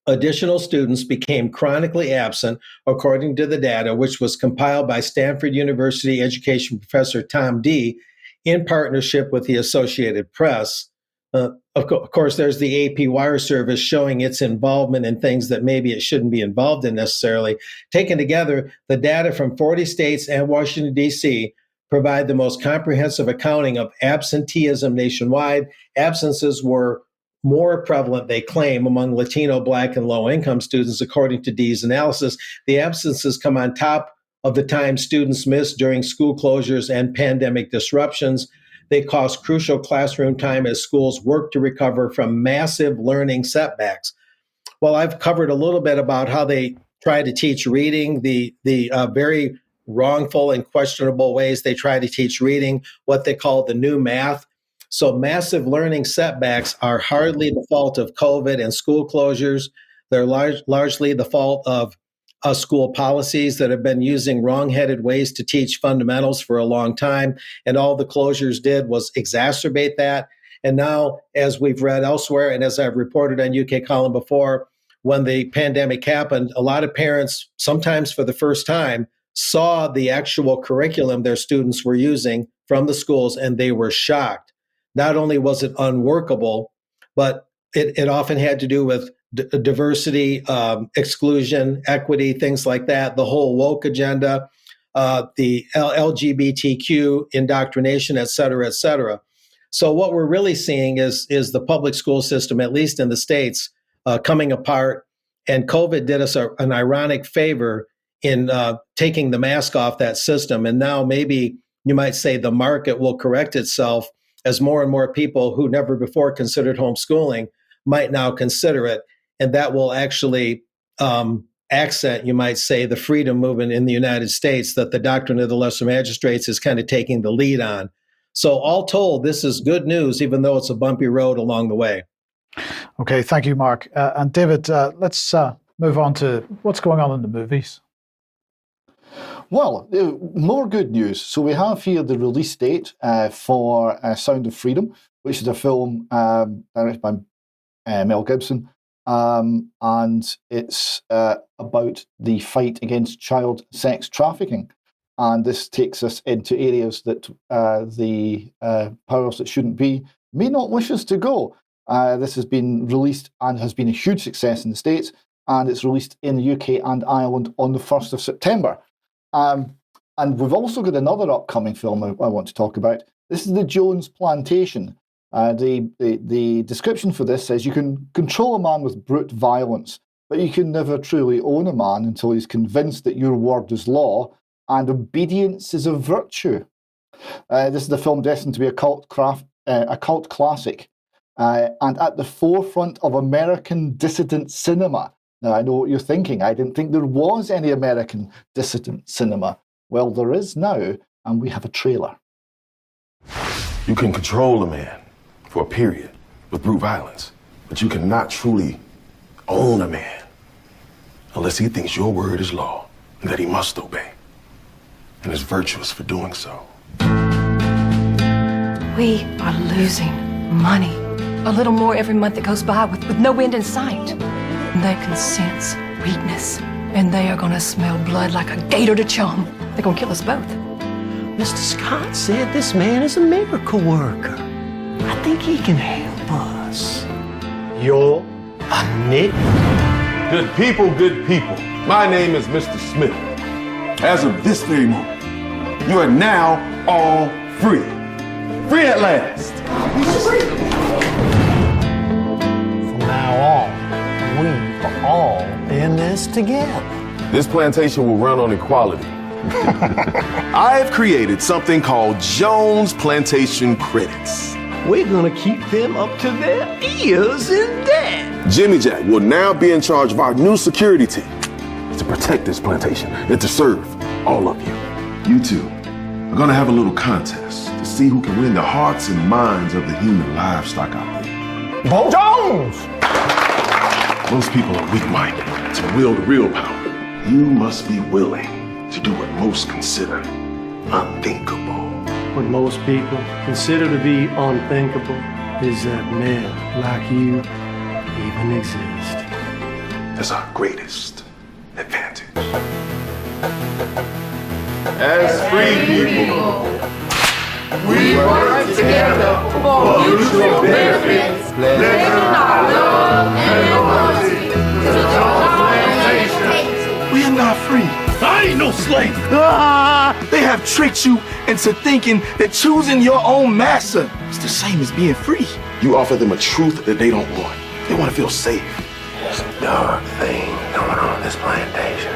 E: additional students became chronically absent, according to the data, which was compiled by Stanford University education professor Tom Dee in partnership with the Associated Press. Of course, there's the AP Wire service showing its involvement in things that maybe it shouldn't be involved in necessarily. Taken together, the data from 40 states and Washington, D.C. provide the most comprehensive accounting of absenteeism nationwide. Absences were more prevalent, they claim, among Latino, Black, and low-income students, according to Dee's analysis. The absences come on top of the time students missed during school closures and pandemic disruptions. They cost crucial classroom time as schools work to recover from massive learning setbacks. Well, I've covered a little bit about how they try to teach reading, the very wrongful and questionable ways they try to teach reading, what they call the new math. So massive learning setbacks are hardly the fault of COVID and school closures. They're largely the fault of school policies that have been using wrong-headed ways to teach fundamentals for a long time. And all the closures did was exacerbate that. And now, as we've read elsewhere, and as I've reported on UK Column before, when the pandemic happened, a lot of parents, sometimes for the first time, saw the actual curriculum their students were using from the schools, and they were shocked. Not only was it unworkable, but it often had to do with diversity, exclusion, equity, things like that, the whole woke agenda, the LGBTQ indoctrination, et cetera, et cetera. So what we're really seeing is the public school system, at least in the States, coming apart. And COVID did us an ironic favor in taking the mask off that system. And now maybe you might say the market will correct itself as more and more people who never before considered homeschooling might now consider it. And that will actually accent, you might say, the freedom movement in the United States that the doctrine of the lesser magistrates is kind of taking the lead on. So all told, this is good news, even though it's a bumpy road along the way.
A: Okay, thank you, Mark. And David, let's move on to what's going on in the movies.
B: Well, more good news. So we have here the release date for Sound of Freedom, which is a film directed by Mel Gibson. And it's about the fight against child sex trafficking. And this takes us into areas that the powers that shouldn't be may not wish us to go. This has been released and has been a huge success in the States, and it's released in the UK and Ireland on the 1st of September. And we've also got another upcoming film I want to talk about. This is The Jones Plantation. The description for this says you can control a man with brute violence, but you can never truly own a man until he's convinced that your word is law and obedience is a virtue. This is a film destined to be a cult a cult classic, and at the forefront of American dissident cinema. Now, I know what you're thinking. I didn't think there was any American dissident cinema. Well, there is now, and we have a trailer.
H: You can control a man for a period with brute violence, but you cannot truly own a man unless he thinks your word is law and that he must obey, and is virtuous for doing so.
I: We are losing money. A little more every month that goes by with no end in sight. And they can sense weakness, and they are gonna smell blood like a gator to chum. They're gonna kill us both.
J: Mr. Scott said this man is a miracle worker. I think he can help us. You're a Nick?
H: Good people, good people. My name is Mr. Smith. As of this very moment, you are now all free. Free at last.
J: From now on, we are all in this together.
H: This plantation will run on equality. I have created something called Jones Plantation Credits.
J: We're gonna keep them up to their ears in debt.
H: Jimmy Jack will now be in charge of our new security team to protect this plantation and to serve all of you. You two are gonna have a little contest to see who can win the hearts and minds of the human livestock out there.
J: Bo Jones!
H: Most people are weak-minded to wield real power. You must be willing to do what most consider unthinkable.
J: What most people consider to be unthinkable is that men like you even exist.
H: That's our greatest advantage. As free people, we work together for mutual benefits, letting our love and loyalty to Jones Plantation.
K: We are not free. I ain't no slave. They have tricked you into thinking that choosing your own master is the same as being free.
H: You offer them a truth that they don't want. They want to feel safe.
K: There's a dark thing going on this plantation.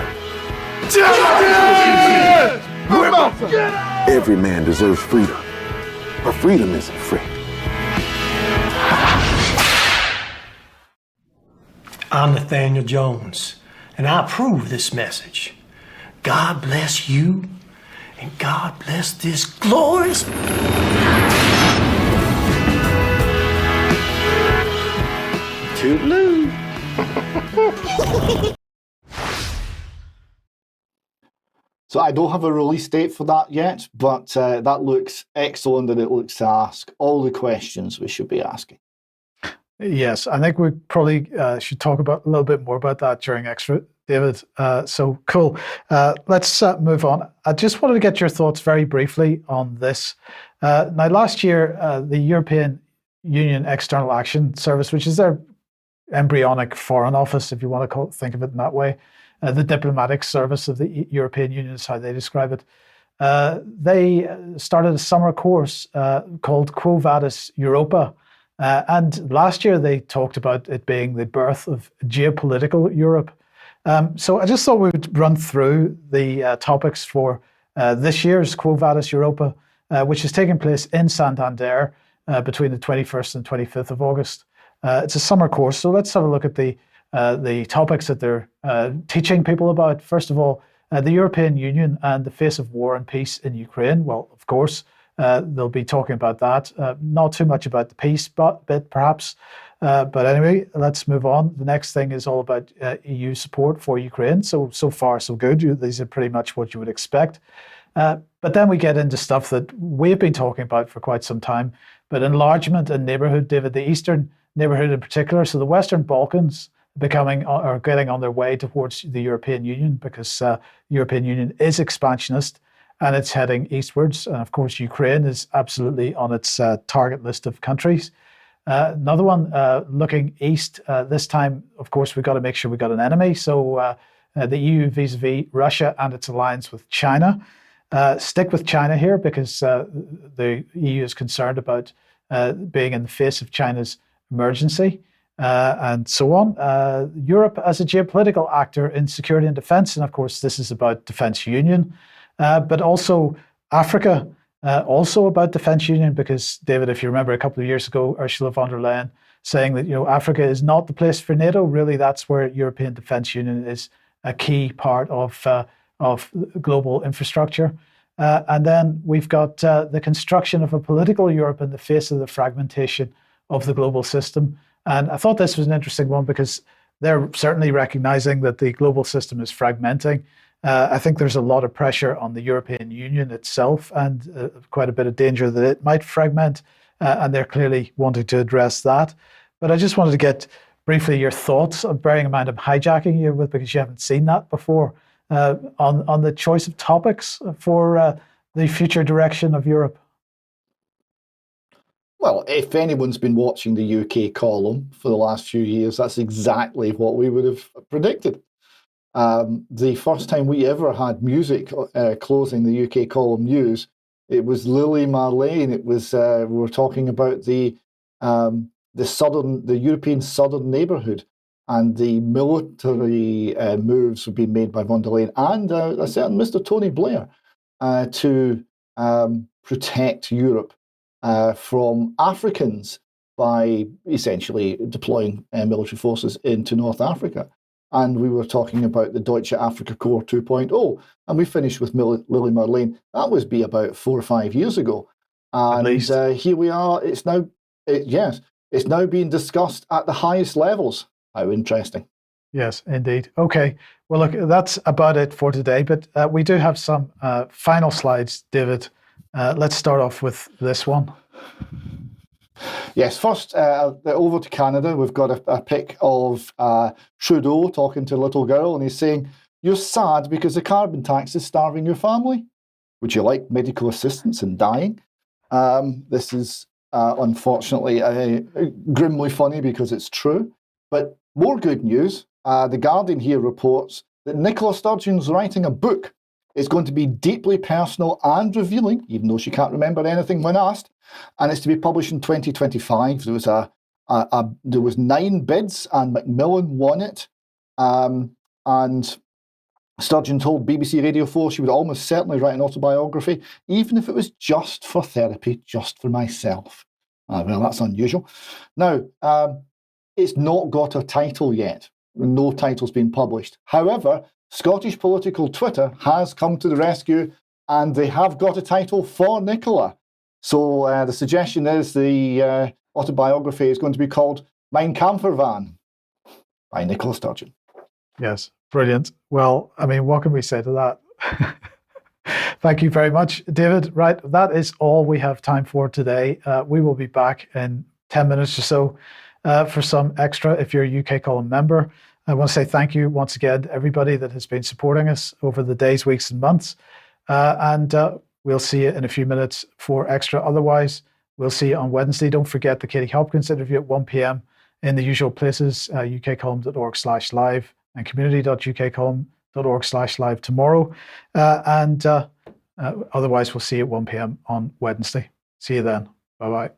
H: Every man deserves freedom, but freedom isn't free.
J: I'm Nathaniel Jones, and I approve this message. God bless you, and God bless this glorious... Toodaloo.
B: So I don't have a release date for that yet, but that looks excellent, and it looks to ask all the questions we should be asking.
A: Yes, I think we probably should talk about a little bit more about that during Extra, David. So cool. Let's move on. I just wanted to get your thoughts very briefly on this. Now, last year, the European Union External Action Service, which is their embryonic foreign office, if you want to think of it in that way, the diplomatic service of the European Union is how they describe it. They started a summer course called Quo Vadis Europa. And last year they talked about it being the birth of geopolitical Europe. So I just thought we would run through the topics for this year's Quo Vadis Europa, which is taking place in Santander between the 21st and 25th of August. It's a summer course, so let's have a look at the topics that they're teaching people about. First of all, the European Union and the face of war and peace in Ukraine. Well, of course, they'll be talking about that. Not too much about the peace bit, perhaps. But anyway, let's move on. The next thing is all about EU support for Ukraine. So far, so good. These are pretty much what you would expect. But then we get into stuff that we've been talking about for quite some time. But enlargement and neighborhood, David, the Eastern neighborhood in particular. So the Western Balkans becoming or getting on their way towards the European Union, because the European Union is expansionist and it's heading eastwards. And of course, Ukraine is absolutely on its target list of countries. Another one looking east, this time, of course, we've got to make sure we've got an enemy. So the EU vis-a-vis Russia and its alliance with China. Stick with China here, because the EU is concerned about being in the face of China's emergency. And so on. Europe as a geopolitical actor in security and defense. And of course, this is about defense union, but also Africa also about defense union, because David, if you remember a couple of years ago, Ursula von der Leyen saying that, Africa is not the place for NATO. Really, that's where European defense union is a key part of global infrastructure. And then we've got the construction of a political Europe in the face of the fragmentation of the global system. And I thought this was an interesting one because they're certainly recognizing that the global system is fragmenting. I think there's a lot of pressure on the European Union itself and quite a bit of danger that it might fragment. And they're clearly wanting to address that. But I just wanted to get briefly your thoughts, bearing in mind I'm hijacking you because you haven't seen that before, on the choice of topics for the future direction of Europe.
B: Well, if anyone's been watching the UK column for the last few years, that's exactly what we would have predicted. The first time we ever had music closing the UK column news, it was Lily Marlene. It was we were talking about the European southern neighbourhood and the military moves were being made by von der Leyen and a certain Mr. Tony Blair to protect Europe from Africans by essentially deploying military forces into North Africa. And we were talking about the Deutsche Afrika Korps 2.0, and we finished with Lily Marlene. That was about 4 or 5 years ago. And here we are. It's now, it's now being discussed at the highest levels. How interesting.
A: Yes, indeed. Okay. Well, look, that's about it for today, but we do have some final slides, David. Let's start off with this one.
B: Yes, first, over to Canada, we've got a pic of Trudeau talking to a little girl, and he's saying, "You're sad because the carbon tax is starving your family. Would you like medical assistance in dying?" This is unfortunately grimly funny because it's true. But more good news, The Guardian here reports that Nicola Sturgeon's writing a book. It's going to be deeply personal and revealing, even though she can't remember anything when asked. And it's to be published in 2025. There was 9 bids, and Macmillan won it. And Sturgeon told BBC Radio 4 she would almost certainly write an autobiography, even if it was just for therapy, just for myself. Well, that's unusual. Now, it's not got a title yet. No title's been published. However, Scottish political Twitter has come to the rescue, and they have got a title for Nicola. So the suggestion is the autobiography is going to be called Mein Campervan by Nicola Sturgeon.
A: Yes, brilliant. Well, I mean, what can we say to that? Thank you very much, David. Right, that is all we have time for today. We will be back in 10 minutes or so for some extra if you're a UK Column member. I want to say thank you once again to everybody that has been supporting us over the days, weeks, and months. And we'll see you in a few minutes for extra. Otherwise, we'll see you on Wednesday. Don't forget the Katie Hopkins interview at 1 p.m. in the usual places, ukcolumn.org/live and community.ukcolumn.org/live tomorrow. And otherwise, we'll see you at 1 p.m. on Wednesday. See you then. Bye-bye.